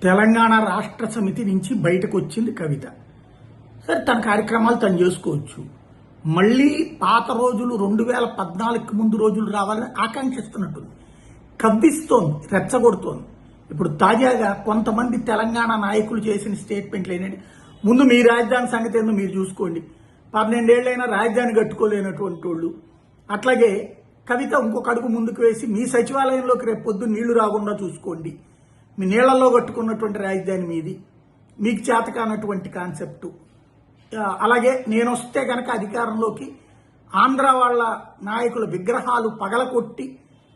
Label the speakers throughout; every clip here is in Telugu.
Speaker 1: తెలంగాణ రాష్ట్ర సమితి నుంచి బయటకు వచ్చింది కవిత. సరే, తన కార్యక్రమాలు తను చేసుకోవచ్చు. మళ్ళీ పాత రోజులు 2014కి ముందు రోజులు రావాలని ఆకాంక్షిస్తున్నట్టుంది. కవ్విస్తోంది, రెచ్చగొడుతోంది. ఇప్పుడు తాజాగా కొంతమంది తెలంగాణ నాయకులు చేసిన స్టేట్మెంట్లు ఏంటంటే, ముందు మీ రాజధాని సంగతి ఏందో మీరు చూసుకోండి, 12 ఏళ్లైనా రాజధాని కట్టుకోలేనటువంటి వాళ్ళు. అట్లాగే కవిత ఇంకొక అడుగు ముందుకు వేసి, మీ సచివాలయంలోకి రేపు పొద్దు నీళ్లు రాకుండా చూసుకోండి, మీ నీళ్లలో కట్టుకున్నటువంటి రాజధాని మీది, మీకు చేతకానటువంటి కాన్సెప్టు. అలాగే నేను వస్తే కనుక అధికారంలోకి ఆంధ్ర వాళ్ళ నాయకుల విగ్రహాలు పగలకొట్టి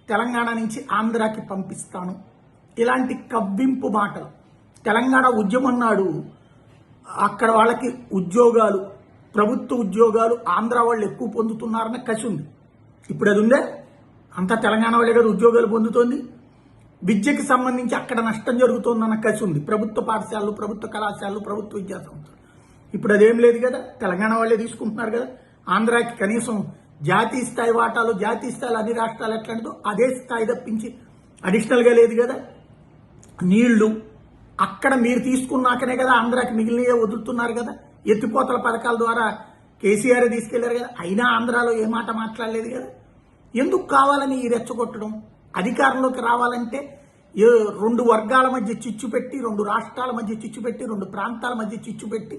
Speaker 1: తెలంగాణ నుంచి ఆంధ్రాకి పంపిస్తాను, ఇలాంటి కవ్వింపు మాటలు. తెలంగాణ ఉద్యమం నాడు అక్కడ వాళ్ళకి ఉద్యోగాలు, ప్రభుత్వ ఉద్యోగాలు ఆంధ్ర వాళ్ళు ఎక్కువ పొందుతున్నారన్న కసి ఉంది. ఇప్పుడు అది ఉందే? అంతా తెలంగాణ వాళ్ళే కదా ఉద్యోగాలు పొందుతోంది. విద్యకి సంబంధించి అక్కడ నష్టం జరుగుతోందన్న కసి ఉంది. ప్రభుత్వ పాఠశాలలు, ప్రభుత్వ కళాశాలలు, ప్రభుత్వ విద్యా సంస్థలు. ఇప్పుడు అదేం లేదు కదా, తెలంగాణ వాళ్ళే తీసుకుంటున్నారు కదా. ఆంధ్రాకి కనీసం జాతీయ స్థాయి వాటాలు, జాతీయ స్థాయిలో అన్ని రాష్ట్రాలు ఎట్లాంటిదో అదే స్థాయి తప్పించి అడిషనల్గా లేదు కదా. నీళ్లు అక్కడ మీరు తీసుకున్నాకనే కదా ఆంధ్రాకి మిగిలినవే వదులుతున్నారు కదా. ఎత్తిపోతల పథకాల ద్వారా కేసీఆర్ తీసుకెళ్లారు కదా, అయినా ఆంధ్రాలో ఏ మాట మాట్లాడలేదు కదా. ఎందుకు కావాలని ఈ రెచ్చగొట్టడం? అధికారంలోకి రావాలంటే 2 వర్గాల మధ్య చిచ్చు పెట్టి, 2 రాష్ట్రాల మధ్య చిచ్చు పెట్టి, 2 ప్రాంతాల మధ్య చిచ్చు పెట్టి,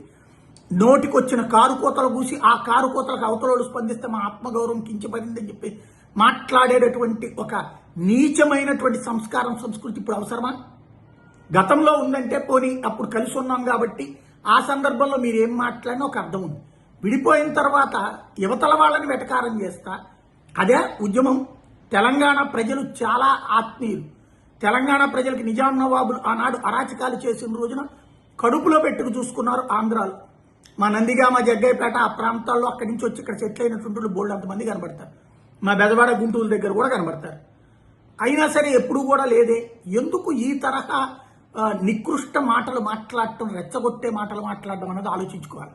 Speaker 1: నోటికొచ్చిన కారు కోతలు కూసి ఆ కారు కోతలకు అవతలోడు స్పందిస్తే మా ఆత్మగౌరవం కించబడిందని చెప్పి మాట్లాడేటటువంటి ఒక నీచమైనటువంటి సంస్కారం, సంస్కృతి ఇప్పుడు అవసరమా? గతంలో ఉందంటే పోనీ అప్పుడు కలిసి ఉన్నాం కాబట్టి ఆ సందర్భంలో మీరు ఏం మాట్లాడినా ఒక అర్థం ఉంది. విడిపోయిన తర్వాత యువతల వాళ్ళని వెటకారం చేస్తా, అదే ఉద్యమం. తెలంగాణ ప్రజలు చాలా ఆత్మీయులు. తెలంగాణ ప్రజలకి నిజాం నవాబులు ఆనాడు అరాచకాలు చేసిన రోజున కడుపులో పెట్టుకు చూసుకున్నారు ఆంధ్రాలో. మా నందిగామ, జగ్గయ్యపేట ఆ ప్రాంతాల్లో అక్కడి నుంచి వచ్చి ఇక్కడ సెటిల్ అయినటువంటి బోల్డ్ అంతమంది కనబడతారు. మా బెజవాడ, గుంటూరు దగ్గర కూడా కనబడతారు. అయినా సరే ఎప్పుడు కూడా లేదే. ఎందుకు ఈ తరహా నికృష్ట మాటలు మాట్లాడటం, రెచ్చగొట్టే మాటలు మాట్లాడడం అనేది ఆలోచించుకోవాలి.